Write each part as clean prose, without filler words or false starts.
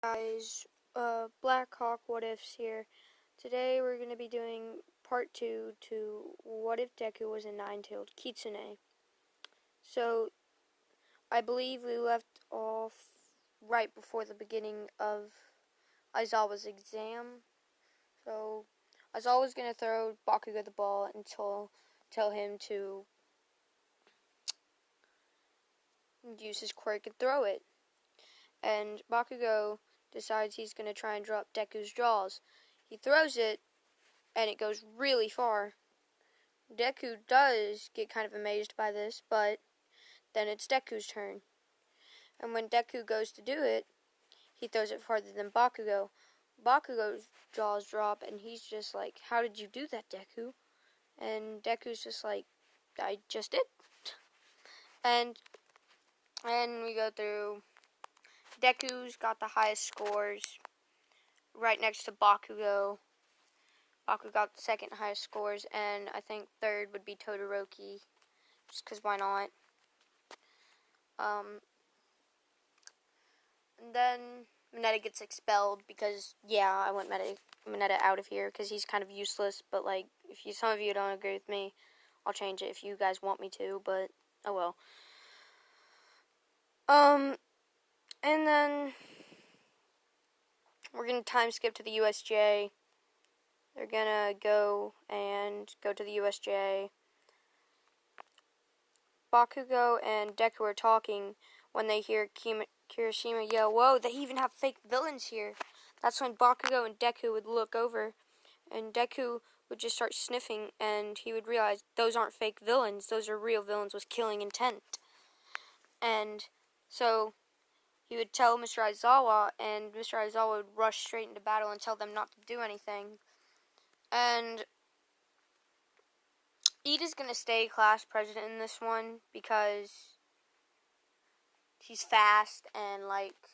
Guys, Black Hawk What Ifs here. Today we're going to be doing part 2 to What If Deku Was a Nine-Tailed Kitsune. So, I believe we left off right before the beginning of Aizawa's exam. So, Aizawa's going to throw Bakugo the ball and tell him to use his quirk and throw it. And Bakugo decides he's going to try and drop Deku's jaws. He throws it, and it goes really far. Deku does get kind of amazed by this, but then it's Deku's turn. And when Deku goes to do it, he throws it farther than Bakugo. Bakugo's jaws drop, and he's just like, "How did you do that, Deku?" And Deku's just like, "I just did." And we go through. Deku's got the highest scores, right next to Bakugo. Bakugo got the second highest scores, and I think third would be Todoroki, just because why not? And then Mineta gets expelled because, yeah, I want Mineta out of here because he's kind of useless, but, like, some of you don't agree with me, I'll change it if you guys want me to, but, oh well. And then we're going to time skip to the USJ. They're gonna go to the USJ. Bakugo and Deku are talking when they hear Kirishima yell, "Whoa, they even have fake villains here." That's when Bakugo and Deku would look over, and Deku would just start sniffing, and he would realize those aren't fake villains, those are real villains with killing intent. And so he would tell Mr. Aizawa, and Mr. Aizawa would rush straight into battle and tell them not to do anything. And Iida's gonna stay class president in this one because he's fast and, like,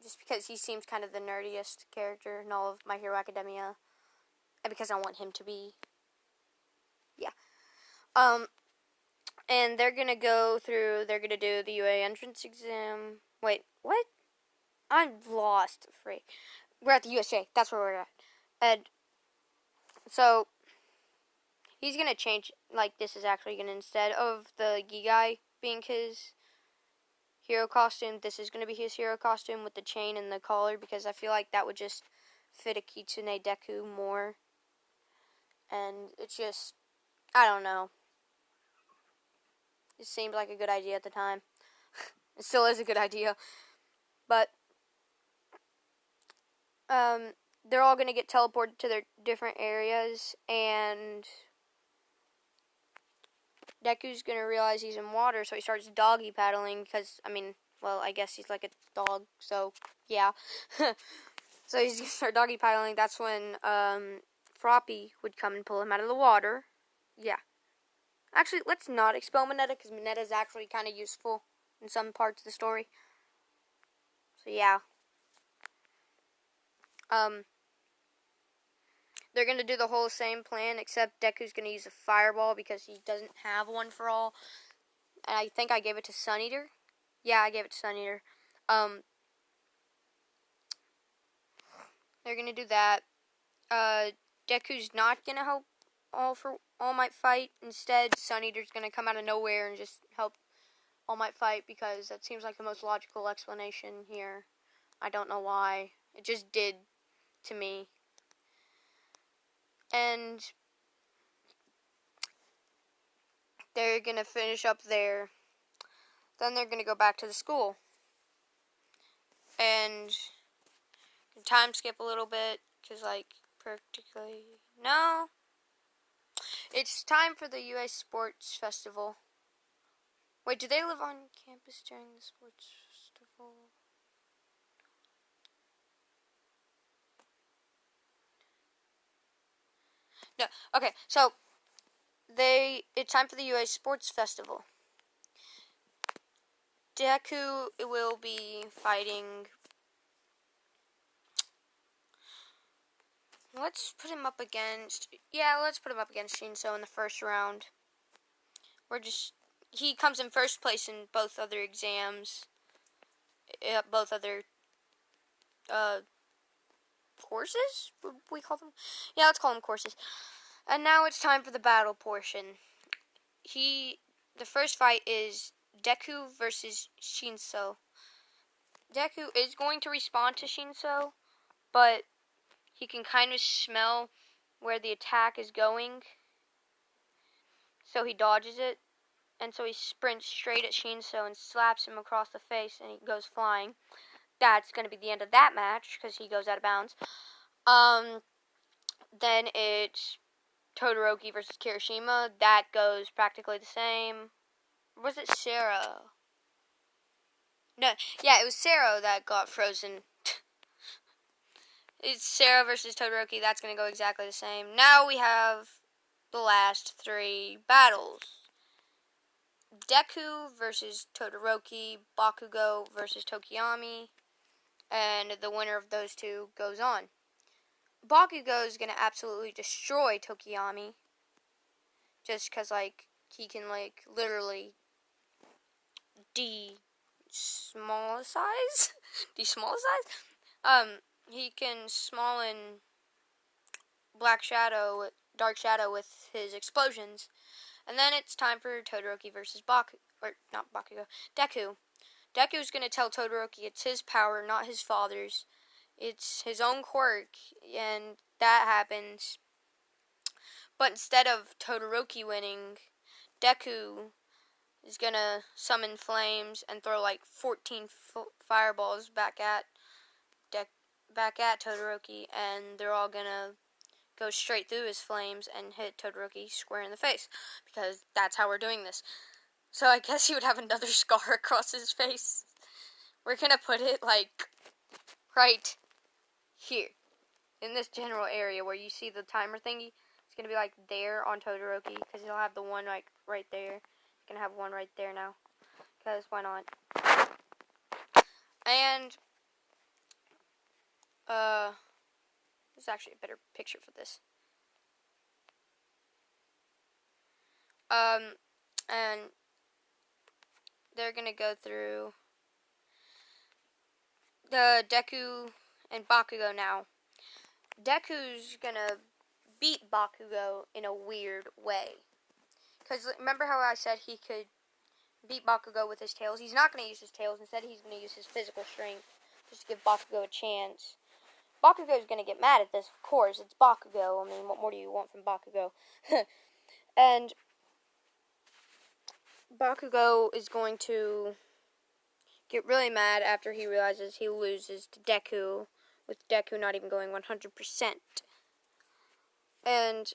just because he seems kind of the nerdiest character in all of My Hero Academia, and because I want him to be. Yeah. And they're gonna do the UA entrance exam. Wait, what? I'm lost, freak. We're at the USJ. That's where we're at. And so he's gonna change, like, this is actually gonna, instead of the Gigai being his hero costume, this is gonna be his hero costume with the chain and the collar, because I feel like that would just fit a Kitsune Deku more. And it's just, I don't know. It seemed like a good idea at the time. It still is a good idea. But they're all gonna get teleported to their different areas, and Deku's gonna realize he's in water, so he starts doggy paddling, because, I guess he's like a dog, so, yeah. So he's gonna start doggy paddling. That's when, Froppy would come and pull him out of the water. Yeah. Actually, let's not expel Mineta, because Mineta's actually kind of useful in some parts of the story. So, yeah. They're going to do the whole same plan, except Deku's going to use a fireball because he doesn't have one for all. And I think I gave it to Sun Eater. Yeah, I gave it to Sun Eater. They're going to do that. Deku's not going to help All Might fight. Instead, Sun Eater's going to come out of nowhere and just help All Might fight, because that seems like the most logical explanation here. I don't know why. It just did to me. And they're going to finish up there. Then they're going to go back to the school. And time skip a little bit, because, like, practically, no. It's time for the UA Sports Festival. Wait, do they live on campus during the sports festival? No, okay, so it's time for the UA Sports Festival. Deku will be fighting. Let's put him up against Shinso in the first round. He comes in first place in both other exams. Both other courses? Would we call them? Yeah, let's call them courses. And now it's time for the battle portion. The first fight is Deku versus Shinso. Deku is going to respond to Shinso, but he can kind of smell where the attack is going, so he dodges it, and so he sprints straight at Shinso and slaps him across the face, and he goes flying. That's going to be the end of that match, because he goes out of bounds. Then it's Todoroki versus Kirishima. That goes practically the same. Or was it Sarah? No, yeah, it was Sarah that got frozen. It's Sarah versus Todoroki. That's going to go exactly the same. Now we have the last three battles. Deku versus Todoroki, Bakugo versus Tokiyami, and the winner of those two goes on. Bakugo is going to absolutely destroy Tokiyami, just because, like, he can, like, literally de-small size? He can small in Dark Shadow with his explosions. And then it's time for Todoroki versus Deku. Deku's going to tell Todoroki it's his power, not his father's. It's his own quirk, and that happens. But instead of Todoroki winning, Deku is going to summon flames and throw like 14 fireballs back at Todoroki, and they're all going to go straight through his flames and hit Todoroki square in the face, because that's how we're doing this. So I guess he would have another scar across his face. We're going to put it like right here, in this general area where you see the timer thingy. It's going to be like there on Todoroki, because he'll have the one like right there. He's going to have one right there now, because why not? And there's actually a better picture for this. And they're gonna go through the Deku and Bakugo now. Deku's gonna beat Bakugo in a weird way. Because remember how I said he could beat Bakugo with his tails? He's not gonna use his tails. Instead, he's gonna use his physical strength just to give Bakugo a chance. Bakugo's gonna get mad at this, of course. It's Bakugo. I mean, what more do you want from Bakugo? And Bakugo is going to get really mad after he realizes he loses to Deku, with Deku not even going 100%. And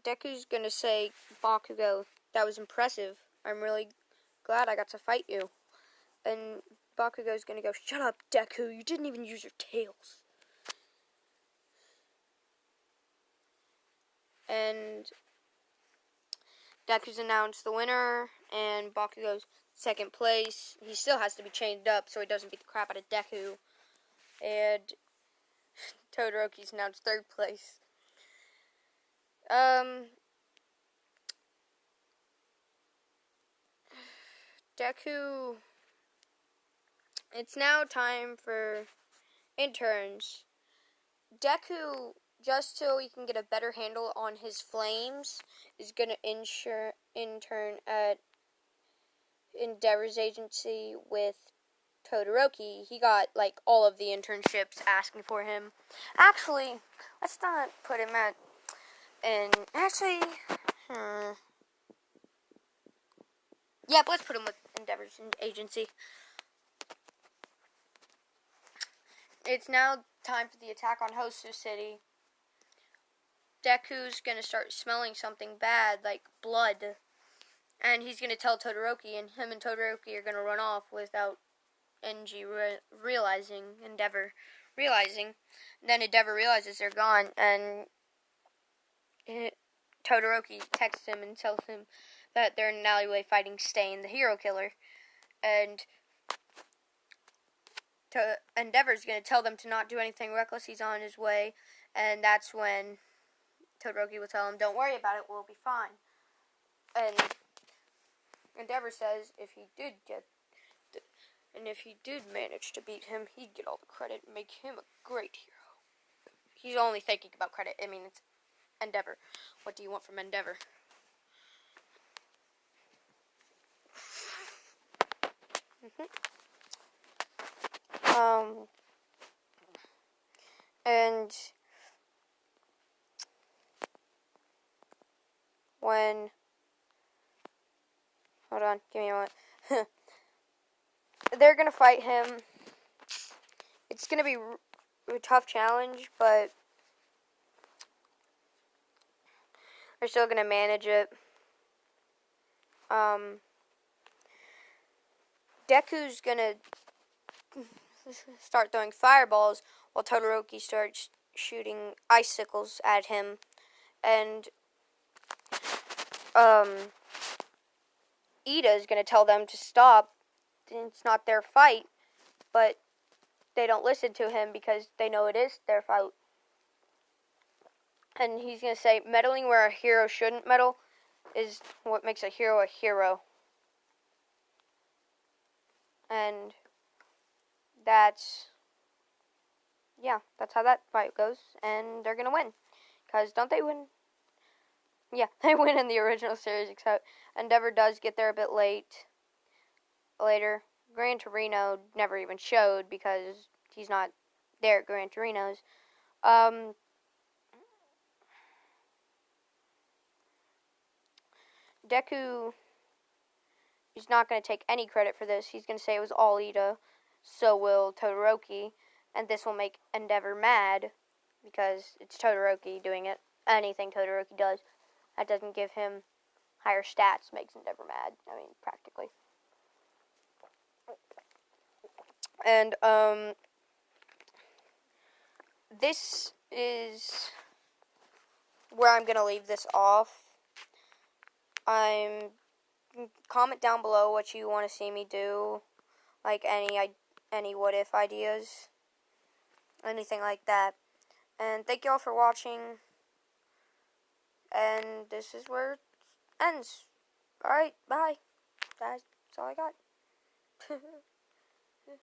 Deku's gonna say, Bakugo, that was impressive. I'm really glad I got to fight you. And Bakugo's gonna go, shut up, Deku, you didn't even use your tails. And Deku's announced the winner, and Bakugo's second place. He still has to be chained up so he doesn't beat the crap out of Deku. And Todoroki's announced third place. Deku, it's now time for interns. Deku, just so he can get a better handle on his flames, is going to intern at Endeavor's agency with Todoroki. He got, like, all of the internships asking for him. Actually, let's not put him at... Yep, let's put him with Endeavor's agency. It's now time for the attack on Hosu City. Deku's gonna start smelling something bad, like blood. And he's gonna tell Todoroki, and him and Todoroki are gonna run off without Endeavor realizing. Then Endeavor realizes they're gone, and Todoroki texts him and tells him that they're in an alleyway fighting Stain, the hero killer. And Endeavor's going to tell them to not do anything reckless. He's on his way. And that's when Todoroki will tell him, don't worry about it, we'll be fine. And Endeavor says if he did And if he did manage to beat him, he'd get all the credit and make him a great hero. He's only thinking about credit. I mean, it's Endeavor. What do you want from Endeavor? And when, hold on, give me a moment. They're gonna fight him. It's gonna be a tough challenge, but they're still gonna manage it. Deku's gonna start throwing fireballs while Todoroki starts shooting icicles at him, and Ida's gonna tell them to stop. It's not their fight, but they don't listen to him because they know it is their fight. And he's gonna say, meddling where a hero shouldn't meddle is what makes a hero a hero. And that's how that fight goes. And they're gonna win. Because don't they win? Yeah, they win in the original series, except Endeavor does get there a bit later. Gran Torino never even showed because he's not there at Gran Torino's. Deku is not going to take any credit for this. He's going to say it was all Ida. So will Todoroki. And this will make Endeavor mad because it's Todoroki doing it. Anything Todoroki does that doesn't give him higher stats makes Endeavor mad. I mean, practically. And, this is where I'm going to leave this off. Comment down below what you want to see me do. Like any what if ideas. Anything like that. And thank you all for watching. And this is where it ends. Alright, bye. That's all I got.